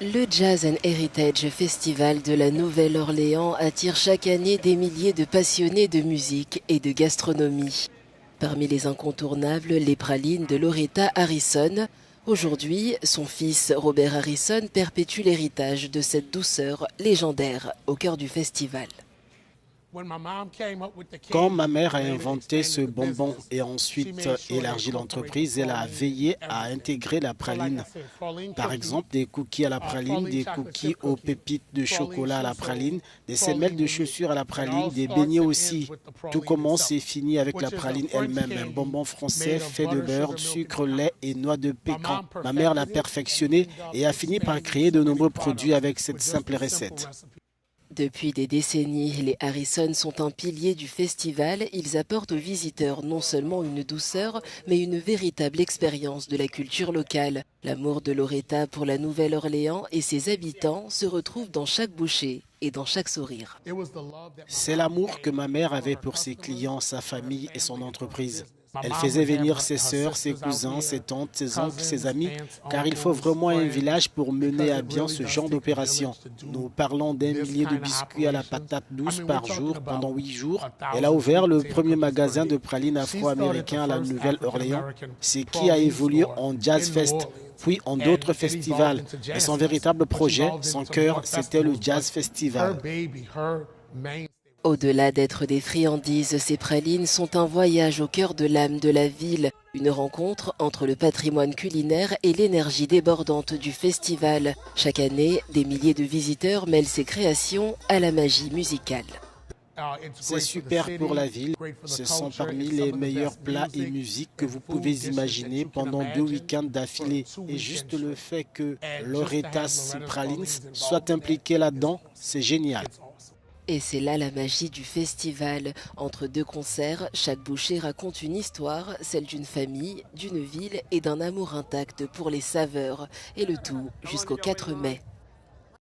Le Jazz and Heritage Festival de la Nouvelle-Orléans attire chaque année des milliers de passionnés de musique et de gastronomie. Parmi les incontournables, les pralines de Loretta Harrison. Aujourd'hui, son fils Robert Harrison perpétue l'héritage de cette douceur légendaire au cœur du festival. Quand ma mère a inventé ce bonbon et ensuite élargi l'entreprise, elle a veillé à intégrer la praline. Par exemple, des cookies à la praline, des cookies aux pépites de chocolat à la praline, des semelles de chaussures à la praline, des beignets aussi. Tout commence et finit avec la praline elle-même, un bonbon français fait de beurre, sucre, lait et noix de pécan. Ma mère l'a perfectionné et a fini par créer de nombreux produits avec cette simple recette. Depuis des décennies, les Harrison sont un pilier du festival. Ils apportent aux visiteurs non seulement une douceur, mais une véritable expérience de la culture locale. L'amour de Loretta pour la Nouvelle-Orléans et ses habitants se retrouve dans chaque bouchée et dans chaque sourire. C'est l'amour que ma mère avait pour ses clients, sa famille et son entreprise. Elle faisait venir ses sœurs, ses cousins, ses tantes, ses oncles, ses amis, car il faut vraiment un village pour mener à bien ce genre d'opération. Nous parlons d'un millier de biscuits à la patate douce par jour pendant 8 jours. Elle a ouvert le premier magasin de pralines afro-américains à la Nouvelle-Orléans, ce qui a évolué en Jazz Fest, puis en d'autres festivals. Et son véritable projet, son cœur, c'était le Jazz Festival. Au-delà d'être des friandises, ces pralines sont un voyage au cœur de l'âme de la ville. Une rencontre entre le patrimoine culinaire et l'énergie débordante du festival. Chaque année, des milliers de visiteurs mêlent ces créations à la magie musicale. C'est super pour la ville. Ce sont parmi les meilleurs plats et musiques que vous pouvez imaginer pendant 2 week-ends d'affilée. Et juste le fait que Loretta's Pralines soit impliqué là-dedans, c'est génial. Et c'est là la magie du festival. Entre 2 concerts, chaque bouchée raconte une histoire, celle d'une famille, d'une ville et d'un amour intact pour les saveurs. Et le tout jusqu'au 4 mai.